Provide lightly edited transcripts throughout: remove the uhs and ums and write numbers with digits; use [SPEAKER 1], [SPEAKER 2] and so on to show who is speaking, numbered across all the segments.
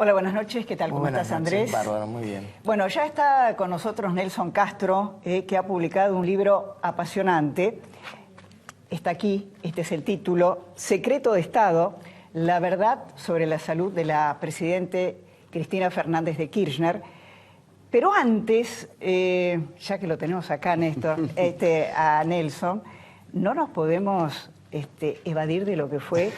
[SPEAKER 1] Hola, buenas noches. ¿Qué tal? ¿Cómo estás, Andrés?
[SPEAKER 2] Bárbaro, muy bien.
[SPEAKER 1] Bueno, ya está con nosotros Nelson Castro, que ha publicado un libro apasionante. Está aquí, este es el título, Secreto de Estado, la verdad sobre la salud de la presidente Cristina Fernández de Kirchner. Pero antes, ya que lo tenemos acá, Néstor, a Nelson, no nos podemos evadir de lo que fue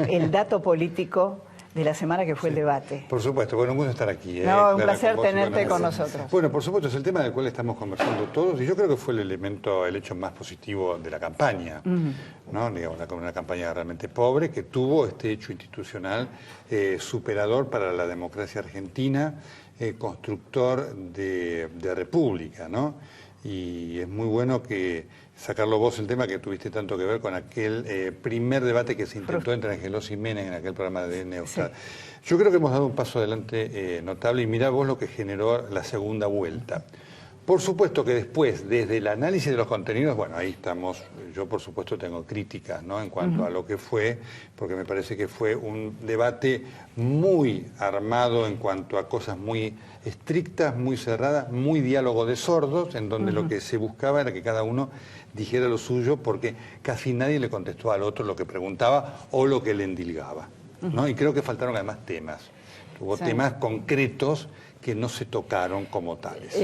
[SPEAKER 1] el dato político de la semana que fue el debate.
[SPEAKER 3] Por supuesto, bueno, un gusto estar aquí.
[SPEAKER 1] No, un placer tenerte con nosotros.
[SPEAKER 3] Bueno, por supuesto, es el tema del cual estamos conversando todos y yo creo que fue el hecho más positivo de la campaña, ¿no? Digamos, una campaña realmente pobre que tuvo este hecho institucional superador para la democracia argentina, constructor de república, ¿no? Y es muy bueno que sacarlo vos el tema que tuviste tanto que ver con aquel primer debate que se intentó entre Angelos y Menem en aquel programa de Neustad. Sí. Yo creo que hemos dado un paso adelante notable y mirá vos lo que generó la segunda vuelta. Por supuesto que después, desde el análisis de los contenidos, bueno, ahí estamos, yo por supuesto tengo críticas, ¿no? En cuanto a lo que fue, porque me parece que fue un debate muy armado en cuanto a cosas muy estrictas, muy cerradas, muy diálogo de sordos, en donde lo que se buscaba era que cada uno dijera lo suyo, porque casi nadie le contestó al otro lo que preguntaba o lo que le endilgaba, ¿no? Y creo que faltaron además temas. Hubo temas concretos que no se tocaron como tales.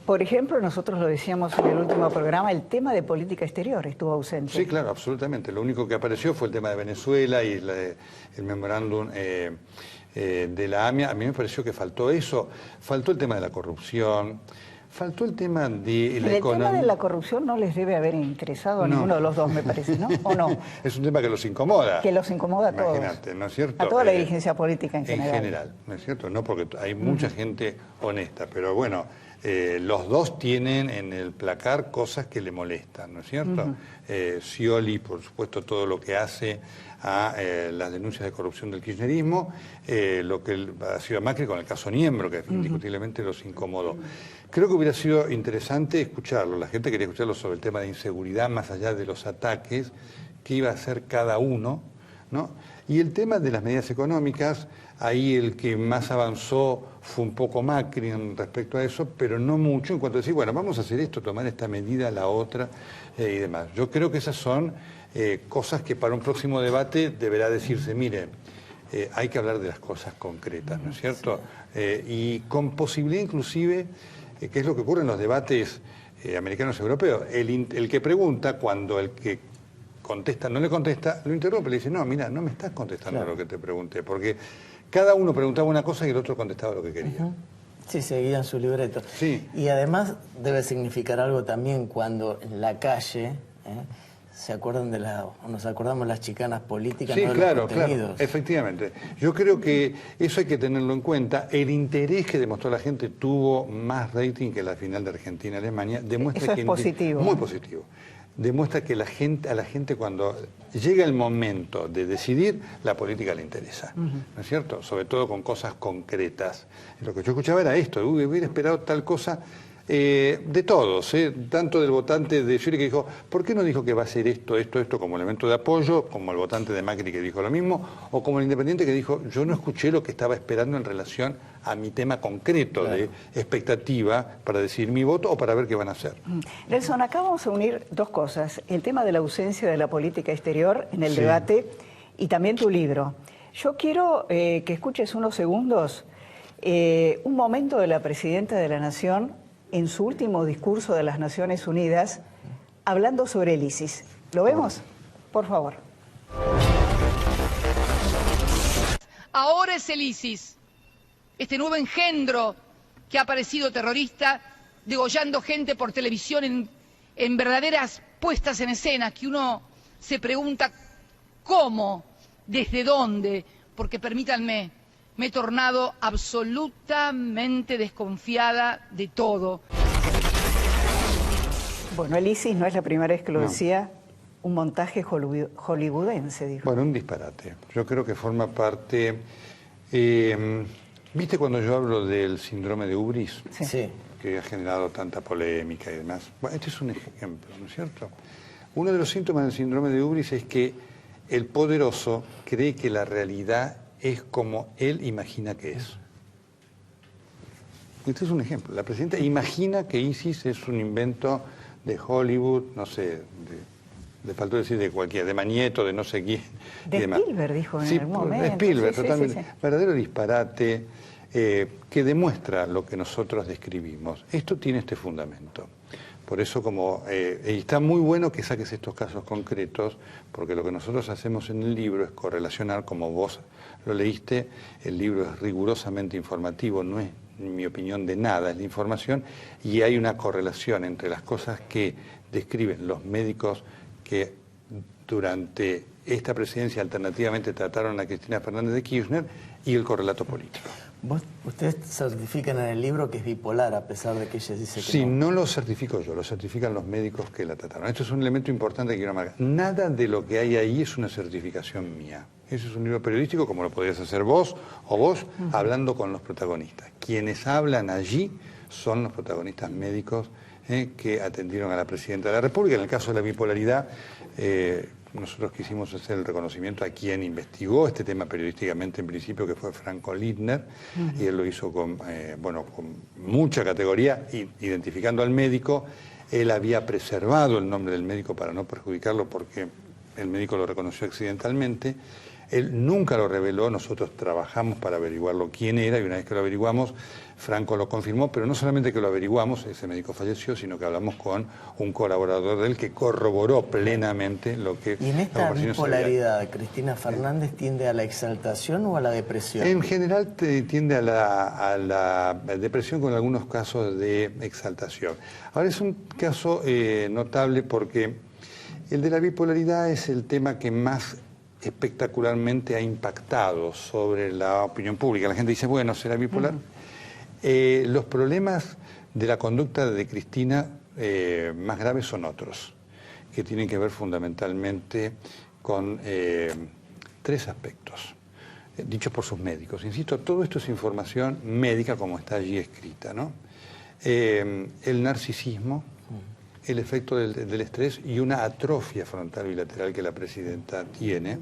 [SPEAKER 1] Por ejemplo, nosotros lo decíamos en el último programa, el tema de política exterior estuvo ausente.
[SPEAKER 3] Sí, claro, absolutamente. Lo único que apareció fue el tema de Venezuela y el memorándum de la AMIA. A mí me pareció que faltó eso, faltó el tema de la corrupción, faltó el tema de la economía.
[SPEAKER 1] El tema de la corrupción no les debe haber interesado a ninguno de los dos, me parece, ¿no? ¿O no?
[SPEAKER 3] Es un tema que los incomoda.
[SPEAKER 1] Que los incomoda a todos.
[SPEAKER 3] Imagínate, ¿no es cierto?
[SPEAKER 1] A toda la dirigencia política en general.
[SPEAKER 3] En general, ¿no es cierto? No, porque hay mucha gente honesta, pero bueno, los dos tienen en el placar cosas que le molestan, ¿no es cierto? Scioli, por supuesto, todo lo que hace a las denuncias de corrupción del kirchnerismo, lo que ha sido Macri con el caso Niembro, que indiscutiblemente los incomodó. Creo que hubiera sido interesante escucharlo, la gente quería escucharlo sobre el tema de inseguridad, más allá de los ataques, qué iba a hacer cada uno, ¿no? Y el tema de las medidas económicas, ahí el que más avanzó fue un poco Macri respecto a eso, pero no mucho en cuanto a decir, bueno, vamos a hacer esto, tomar esta medida, la otra y demás. Yo creo que esas son cosas que para un próximo debate deberá decirse, mire, hay que hablar de las cosas concretas, ¿no es cierto? Y con posibilidad inclusive, que es lo que ocurre en los debates americanos y europeos, el que pregunta, cuando el que contesta no le contesta, lo interrumpe, le dice, no, mira, no me estás contestando lo que te pregunté, porque cada uno preguntaba una cosa y el otro contestaba lo que quería.
[SPEAKER 2] Sí, seguían su libreto.
[SPEAKER 3] Sí.
[SPEAKER 2] Y además debe significar algo también cuando en la calle se acuerdan nos acordamos las chicanas políticas,
[SPEAKER 3] sí,
[SPEAKER 2] no de
[SPEAKER 3] claro,
[SPEAKER 2] los contenidos.
[SPEAKER 3] Claro, efectivamente. Yo creo que eso hay que tenerlo en cuenta. El interés que demostró la gente tuvo más rating que la final de Argentina-Alemania. Demuestra
[SPEAKER 1] eso
[SPEAKER 3] que
[SPEAKER 1] es positivo.
[SPEAKER 3] Muy positivo. Demuestra que a la gente cuando llega el momento de decidir, la política le interesa, ¿no es cierto? Sobre todo con cosas concretas. Lo que yo escuchaba era esto, hubiera esperado tal cosa de todos, tanto del votante de Scioli que dijo, ¿por qué no dijo que va a hacer esto como elemento de apoyo, como el votante de Macri que dijo lo mismo, o como el independiente que dijo, yo no escuché lo que estaba esperando en relación a mi tema concreto de expectativa para decidir mi voto o para ver qué van a hacer?
[SPEAKER 1] Nelson, acá vamos a unir dos cosas, el tema de la ausencia de la política exterior en el debate y también tu libro. Yo quiero que escuches unos segundos un momento de la Presidenta de la Nación en su último discurso de las Naciones Unidas, hablando sobre el ISIS. ¿Lo vemos? Por favor.
[SPEAKER 4] Ahora es el ISIS, este nuevo engendro que ha aparecido terrorista, degollando gente por televisión en verdaderas puestas en escena, que uno se pregunta cómo, desde dónde, porque permítanme, me he tornado absolutamente desconfiada de todo.
[SPEAKER 1] Bueno, el ISIS no es la primera vez que lo decía, un montaje hollywoodense, dijo.
[SPEAKER 3] Bueno, un disparate. Yo creo que forma parte... ¿Viste cuando yo hablo del síndrome de Ubris?
[SPEAKER 2] Sí.
[SPEAKER 3] Que ha generado tanta polémica y demás. Bueno, este es un ejemplo, ¿no es cierto? Uno de los síntomas del síndrome de Ubris es que el poderoso cree que la realidad es como él imagina que es. Este es un ejemplo. La presidenta imagina que ISIS es un invento de Hollywood, no sé, le faltó decir de cualquiera, de Magneto, de no sé quién.
[SPEAKER 1] De Spielberg, dijo en algún momento.
[SPEAKER 3] De Spielberg,
[SPEAKER 1] Sí,
[SPEAKER 3] totalmente.
[SPEAKER 1] sí.
[SPEAKER 3] Verdadero disparate que demuestra lo que nosotros describimos. Esto tiene este fundamento. Por eso y está muy bueno que saques estos casos concretos, porque lo que nosotros hacemos en el libro es correlacionar, como vos lo leíste, el libro es rigurosamente informativo, no es, en mi opinión, de nada, es de información, y hay una correlación entre las cosas que describen los médicos que durante esta presidencia alternativamente trataron a Cristina Fernández de Kirchner y el correlato político.
[SPEAKER 2] Ustedes certifican en el libro que es bipolar, a pesar de que ella dice que
[SPEAKER 3] sí,
[SPEAKER 2] no.
[SPEAKER 3] no lo certifico yo, lo certifican los médicos que la trataron. Esto es un elemento importante que quiero marcar. Nada de lo que hay ahí es una certificación mía. Ese es un libro periodístico, como lo podrías hacer vos o vos, hablando con los protagonistas. Quienes hablan allí son los protagonistas médicos que atendieron a la Presidenta de la República. En el caso de la bipolaridad, nosotros quisimos hacer el reconocimiento a quien investigó este tema periodísticamente en principio, que fue Franco Lidner, y él lo hizo con mucha categoría, identificando al médico. Él había preservado el nombre del médico para no perjudicarlo porque el médico lo reconoció accidentalmente. Él nunca lo reveló, nosotros trabajamos para averiguarlo quién era, y una vez que lo averiguamos, Franco lo confirmó, pero no solamente que lo averiguamos, ese médico falleció, sino que hablamos con un colaborador de él que corroboró plenamente lo que...
[SPEAKER 2] ¿Y en esta bipolaridad, Cristina Fernández tiende a la exaltación o a la depresión?
[SPEAKER 3] En general tiende a la depresión, con algunos casos de exaltación. Ahora es un caso notable porque el de la bipolaridad es el tema que más espectacularmente ha impactado sobre la opinión pública. La gente dice, bueno, ¿será bipolar? Los problemas de la conducta de Cristina más graves son otros, que tienen que ver fundamentalmente con tres aspectos, dichos por sus médicos. Insisto, todo esto es información médica como está allí escrita, ¿no? El narcisismo, el efecto del estrés y una atrofia frontal bilateral que la presidenta tiene.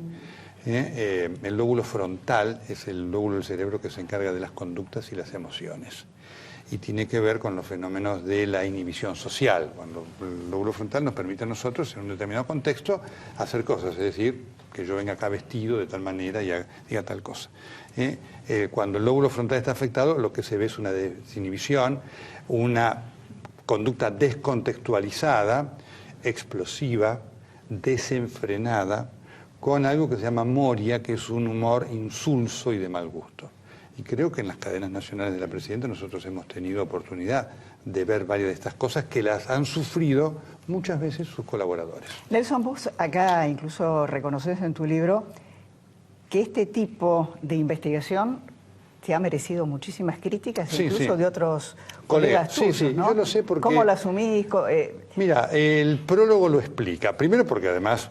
[SPEAKER 3] El lóbulo frontal es el lóbulo del cerebro que se encarga de las conductas y las emociones. Y tiene que ver con los fenómenos de la inhibición social. Cuando el lóbulo frontal nos permite a nosotros, en un determinado contexto, hacer cosas. Es decir, que yo venga acá vestido de tal manera y diga tal cosa. Cuando el lóbulo frontal está afectado, lo que se ve es una desinhibición, una conducta descontextualizada, explosiva, desenfrenada, con algo que se llama moria, que es un humor insulso y de mal gusto. Y creo que en las cadenas nacionales de la Presidenta nosotros hemos tenido oportunidad de ver varias de estas cosas que las han sufrido muchas veces sus colaboradores.
[SPEAKER 1] Nelson, vos acá incluso reconoces en tu libro que este tipo de investigación te ha merecido muchísimas críticas,
[SPEAKER 3] sí,
[SPEAKER 1] incluso
[SPEAKER 3] sí.
[SPEAKER 1] de otros colegas tuyos,
[SPEAKER 3] sí,
[SPEAKER 1] ¿no?
[SPEAKER 3] Yo lo sé porque...
[SPEAKER 1] ¿Cómo lo asumís?
[SPEAKER 3] Mira, el prólogo lo explica. Primero porque además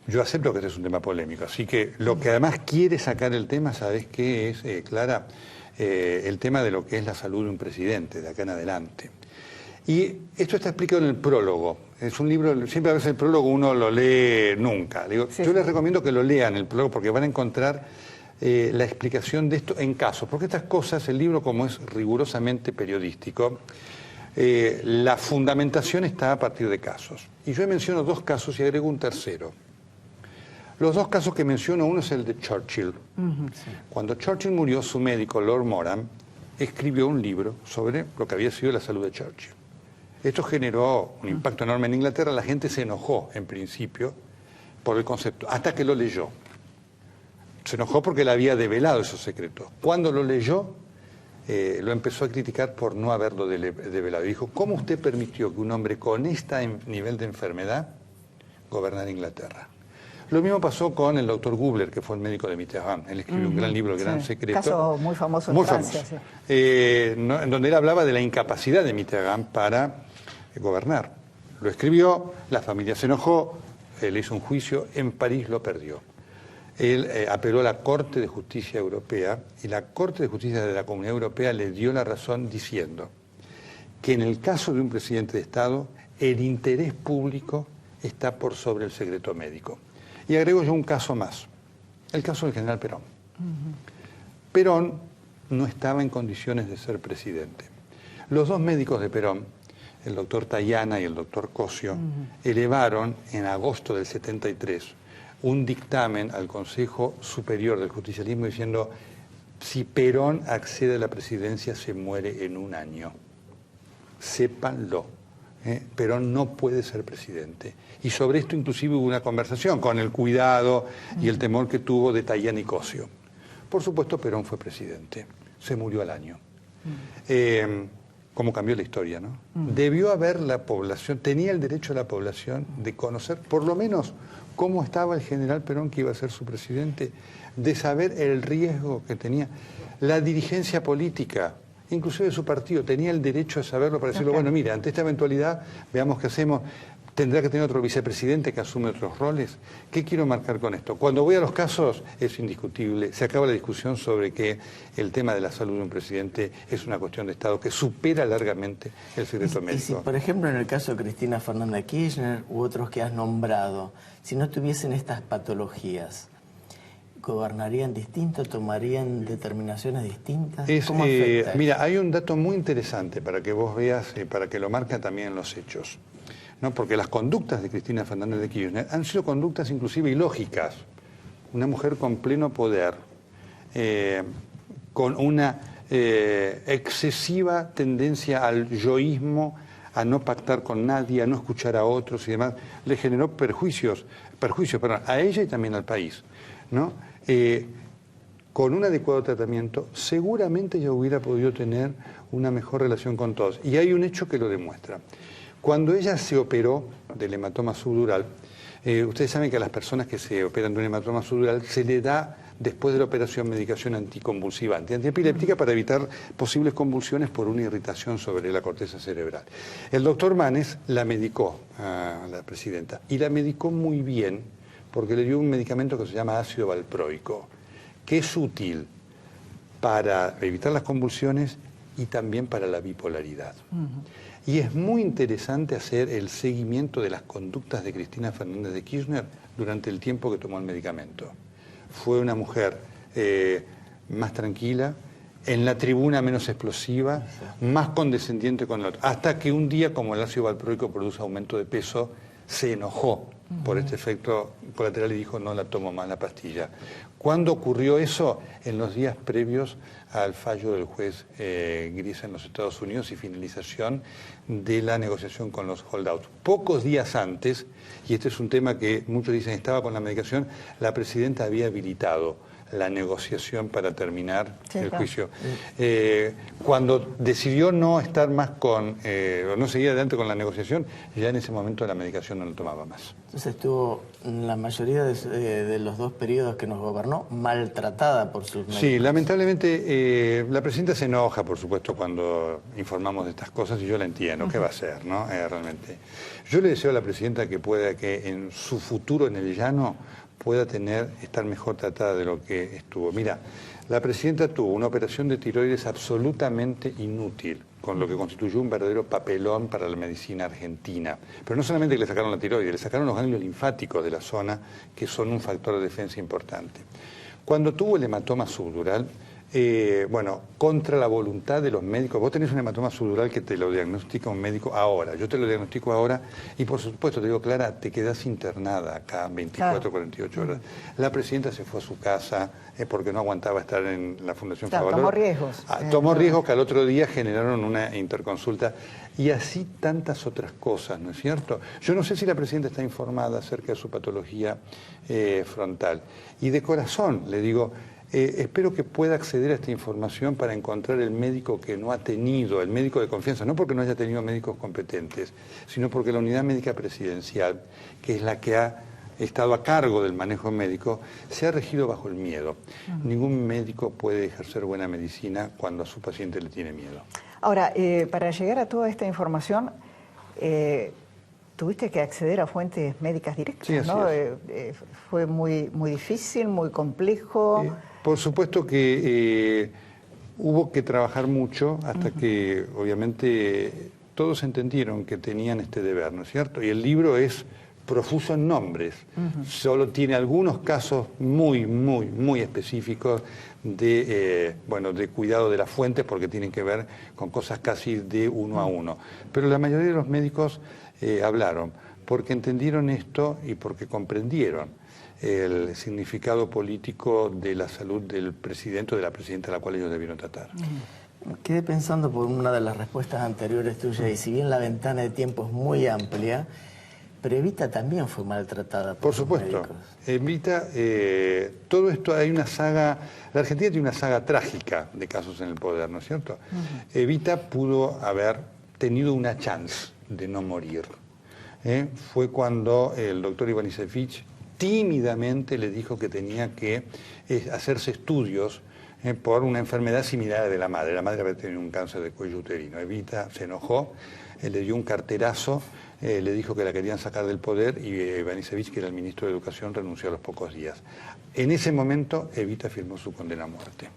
[SPEAKER 3] yo acepto que este es un tema polémico, así que lo que además quiere sacar el tema, ¿sabes qué es, Clara? El tema de lo que es la salud de un presidente, de acá en adelante. Y esto está explicado en el prólogo. Es un libro, siempre a veces el prólogo uno lo lee nunca. Digo,
[SPEAKER 1] sí.
[SPEAKER 3] Yo les recomiendo que lo lean el prólogo porque van a encontrar la explicación de esto en casos, porque estas cosas, el libro como es rigurosamente periodístico, la fundamentación está a partir de casos. Y yo menciono dos casos y agrego un tercero. Los dos casos que menciono, uno es el de Churchill. Sí. Cuando Churchill murió, su médico, Lord Moran, escribió un libro sobre lo que había sido la salud de Churchill. Esto generó un impacto enorme en Inglaterra, la gente se enojó en principio por el concepto, hasta que lo leyó. Se enojó porque él había develado esos secretos. Cuando lo leyó, lo empezó a criticar por no haberlo develado. Dijo, ¿cómo usted permitió que un hombre con este nivel de enfermedad gobernara Inglaterra? Lo mismo pasó con el doctor Gubler, que fue el médico de Mitterrand. Él escribió un gran libro, El Gran Secreto.
[SPEAKER 1] Caso muy famoso en Francia. Sí.
[SPEAKER 3] En donde él hablaba de la incapacidad de Mitterrand para gobernar. Lo escribió, la familia se enojó, él hizo un juicio, en París lo perdió. Él apeló a la Corte de Justicia Europea y la Corte de Justicia de la Comunidad Europea le dio la razón diciendo que en el caso de un presidente de Estado el interés público está por sobre el secreto médico. Y agrego yo un caso más. El caso del general Perón. Perón no estaba en condiciones de ser presidente. Los dos médicos de Perón, el doctor Tayana y el doctor Cosio, elevaron en agosto del 73 un dictamen al Consejo Superior del Justicialismo diciendo: si Perón accede a la presidencia se muere en un año. Sépanlo. Perón no puede ser presidente. Y sobre esto inclusive hubo una conversación con el cuidado y el temor que tuvo de Tayana y Cosio. Por supuesto, Perón fue presidente. Se murió al año. Cómo cambió la historia, ¿no? Debió haber la población, tenía el derecho a la población de conocer por lo menos cómo estaba el general Perón, que iba a ser su presidente, de saber el riesgo que tenía. La dirigencia política, inclusive de su partido, tenía el derecho a saberlo para decirlo: bueno, mira, ante esta eventualidad, veamos qué hacemos. ¿Tendrá que tener otro vicepresidente que asume otros roles? ¿Qué quiero marcar con esto? Cuando voy a los casos es indiscutible, se acaba la discusión sobre que el tema de la salud de un presidente es una cuestión de Estado que supera largamente el secreto médico.
[SPEAKER 2] Y si, por ejemplo, en el caso de Cristina Fernández de Kirchner u otros que has nombrado, si no tuviesen estas patologías, ¿gobernarían distinto? ¿Tomarían determinaciones distintas? ¿Cómo afecta?
[SPEAKER 3] Mira, hay un dato muy interesante para que vos veas y para que lo marca también en los hechos, ¿no? Porque las conductas de Cristina Fernández de Kirchner han sido conductas inclusive ilógicas. Una mujer con pleno poder, con una excesiva tendencia al yoísmo, a no pactar con nadie, a no escuchar a otros y demás, le generó perjuicios a ella y también al país, ¿no? Con un adecuado tratamiento, seguramente ella hubiera podido tener una mejor relación con todos. Y hay un hecho que lo demuestra. Cuando ella se operó del hematoma subdural, ustedes saben que a las personas que se operan de un hematoma subdural se le da, después de la operación, medicación anticonvulsivante, antiepiléptica, para evitar posibles convulsiones por una irritación sobre la corteza cerebral. El doctor Manes la medicó a la presidenta, y la medicó muy bien, porque le dio un medicamento que se llama ácido valproico, que es útil para evitar las convulsiones y también para la bipolaridad. Y es muy interesante hacer el seguimiento de las conductas de Cristina Fernández de Kirchner durante el tiempo que tomó el medicamento. Fue una mujer más tranquila, en la tribuna menos explosiva, más condescendiente con el otro. Hasta que un día, como el ácido valproico produce aumento de peso, se enojó por este efecto colateral y dijo: no la tomo más la pastilla. ¿Cuándo ocurrió eso? En los días previos al fallo del juez Gris en los Estados Unidos y finalización de la negociación con los holdouts. Pocos días antes, y este es un tema que muchos dicen estaba con la medicación, la presidenta había habilitado la negociación para terminar el juicio. Cuando decidió no estar más con, o no seguir adelante con la negociación, ya en ese momento la medicación no lo tomaba más.
[SPEAKER 2] Entonces estuvo, en la mayoría de los dos periodos que nos gobernó, maltratada por sus médicos.
[SPEAKER 3] Sí, lamentablemente la presidenta se enoja, por supuesto, cuando informamos de estas cosas, y yo la entiendo. ¿Qué va a hacer, no? Realmente. Yo le deseo a la presidenta que pueda, que en su futuro en el llano pueda estar mejor tratada de lo que estuvo. Mira, la presidenta tuvo una operación de tiroides absolutamente inútil, con lo que constituyó un verdadero papelón para la medicina argentina. Pero no solamente que le sacaron la tiroides, le sacaron los ganglios linfáticos de la zona, que son un factor de defensa importante. Cuando tuvo el hematoma subdural, contra la voluntad de los médicos, vos tenés un hematoma subdural que te lo diagnostica un médico ahora, yo te lo diagnostico ahora, y por supuesto te digo: Clara, te quedás internada acá 24, 48 horas. La presidenta se fue a su casa porque no aguantaba estar en la Fundación Favaloro.
[SPEAKER 1] Tomó riesgos.
[SPEAKER 3] Tomó riesgos que al otro día generaron una interconsulta, y así tantas otras cosas, ¿no es cierto? Yo no sé si la presidenta está informada acerca de su patología frontal, y de corazón le digo: espero que pueda acceder a esta información para encontrar el médico que no ha tenido, el médico de confianza, no porque no haya tenido médicos competentes, sino porque la unidad médica presidencial, que es la que ha estado a cargo del manejo médico, se ha regido bajo el miedo. Ningún médico puede ejercer buena medicina cuando a su paciente le tiene miedo.
[SPEAKER 1] Ahora, para llegar a toda esta información, tuviste que acceder a fuentes médicas directas,
[SPEAKER 3] sí,
[SPEAKER 1] ¿no? Fue muy difícil, muy complejo.
[SPEAKER 3] Por supuesto que hubo que trabajar mucho hasta que, obviamente, todos entendieron que tenían este deber, ¿no es cierto? Y el libro es profuso en nombres, solo tiene algunos casos muy específicos de, de cuidado de las fuentes, porque tienen que ver con cosas casi de uno a uno. Pero la mayoría de los médicos hablaron, porque entendieron esto y porque comprendieron el significado político de la salud del presidente o de la presidenta a la cual ellos debieron tratar.
[SPEAKER 2] Quedé pensando por una de las respuestas anteriores tuyas, y si bien la ventana de tiempo es muy amplia, pero Evita también fue maltratada por
[SPEAKER 3] supuesto.
[SPEAKER 2] Médicos.
[SPEAKER 3] Evita, todo esto, hay una saga, la Argentina tiene una saga trágica de casos en el poder, ¿no es cierto? Evita pudo haber tenido una chance de no morir. Fue cuando el doctor Ivanišević tímidamente le dijo que tenía que hacerse estudios por una enfermedad similar a de la madre. La madre había tenido un cáncer de cuello uterino. Evita se enojó, le dio un carterazo, le dijo que la querían sacar del poder, y Ivanišević, que era el ministro de Educación, renunció a los pocos días. En ese momento, Evita firmó su condena a muerte.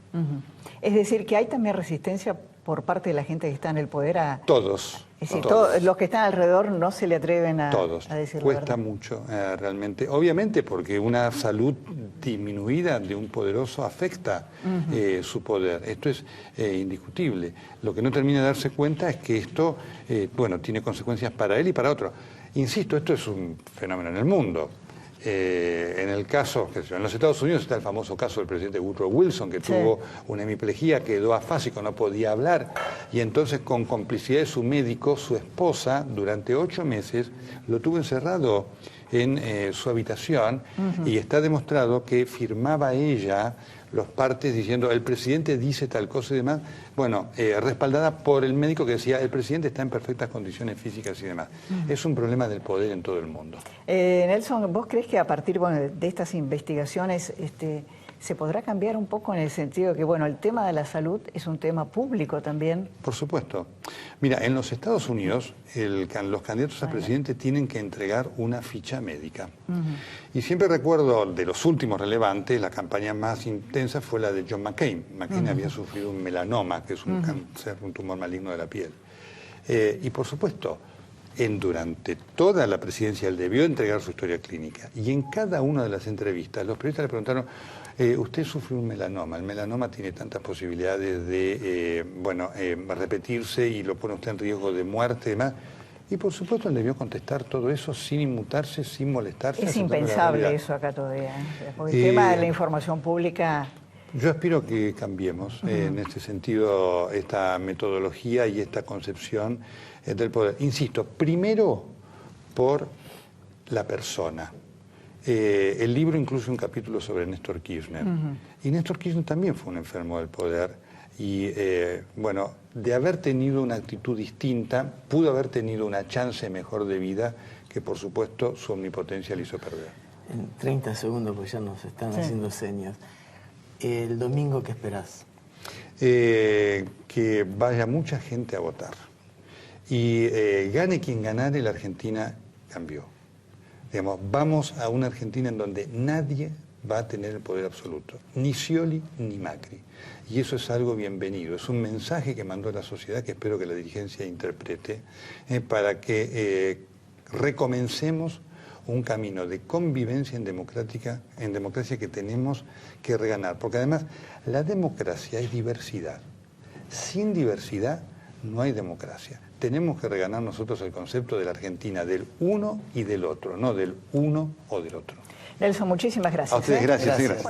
[SPEAKER 1] Es decir, que hay también resistencia por parte de la gente que está en el poder a...
[SPEAKER 3] Todos.
[SPEAKER 1] Es decir,
[SPEAKER 3] todos.
[SPEAKER 1] Los que están alrededor no se le atreven a,
[SPEAKER 3] todos.
[SPEAKER 1] a decir la
[SPEAKER 3] Cuesta
[SPEAKER 1] verdad.
[SPEAKER 3] mucho, realmente. Obviamente, porque una salud disminuida de un poderoso afecta su poder. Esto es indiscutible. Lo que no termina de darse cuenta es que esto, tiene consecuencias para él y para otros. Insisto, esto es un fenómeno en el mundo. En el caso, en los Estados Unidos está el famoso caso del presidente Woodrow Wilson, que tuvo una hemiplegia, quedó afásico, no podía hablar, y entonces, con complicidad de su médico, su esposa, durante 8 meses, lo tuvo encerrado en su habitación, y está demostrado que firmaba ella los partes diciendo el presidente dice tal cosa y demás, respaldada por el médico que decía el presidente está en perfectas condiciones físicas y demás. Es un problema del poder en todo el mundo.
[SPEAKER 1] Nelson, ¿vos crees que a partir de estas investigaciones se podrá cambiar un poco en el sentido de que el tema de la salud es un tema público también?
[SPEAKER 3] Por supuesto. Mira, en los Estados Unidos los candidatos a presidente tienen que entregar una ficha médica. Y siempre recuerdo de los últimos relevantes, la campaña más intensa fue la de John McCain. McCain había sufrido un melanoma, que es un cáncer, un tumor maligno de la piel. Y por supuesto, durante toda la presidencia él debió entregar su historia clínica. Y en cada una de las entrevistas, los periodistas le preguntaron, usted sufre un melanoma, el melanoma tiene tantas posibilidades de repetirse y lo pone usted en riesgo de muerte y demás. Y por supuesto él debió contestar todo eso sin inmutarse, sin molestarse.
[SPEAKER 1] Es impensable eso acá todavía. Porque el tema de la información pública...
[SPEAKER 3] Yo aspiro que cambiemos en este sentido esta metodología y esta concepción del poder. Insisto, primero por la persona. El libro incluye un capítulo sobre Néstor Kirchner. Y Néstor Kirchner también fue un enfermo del poder. Y de haber tenido una actitud distinta, pudo haber tenido una chance mejor de vida que, por supuesto, su omnipotencia le hizo perder.
[SPEAKER 2] En 30 segundos, porque ya nos están haciendo señas. ¿El domingo qué esperás?
[SPEAKER 3] Que vaya mucha gente a votar. Y gane quien ganare, la Argentina cambió. Digamos, vamos a una Argentina en donde nadie va a tener el poder absoluto, ni Scioli ni Macri. Y eso es algo bienvenido, es un mensaje que mandó la sociedad que espero que la dirigencia interprete para que recomencemos un camino de convivencia en democracia que tenemos que reganar. Porque además la democracia es diversidad. Sin diversidad no hay democracia. Tenemos que reganar nosotros el concepto de la Argentina del uno y del otro, no del uno o del otro.
[SPEAKER 1] Nelson, muchísimas gracias.
[SPEAKER 3] A ustedes, gracias.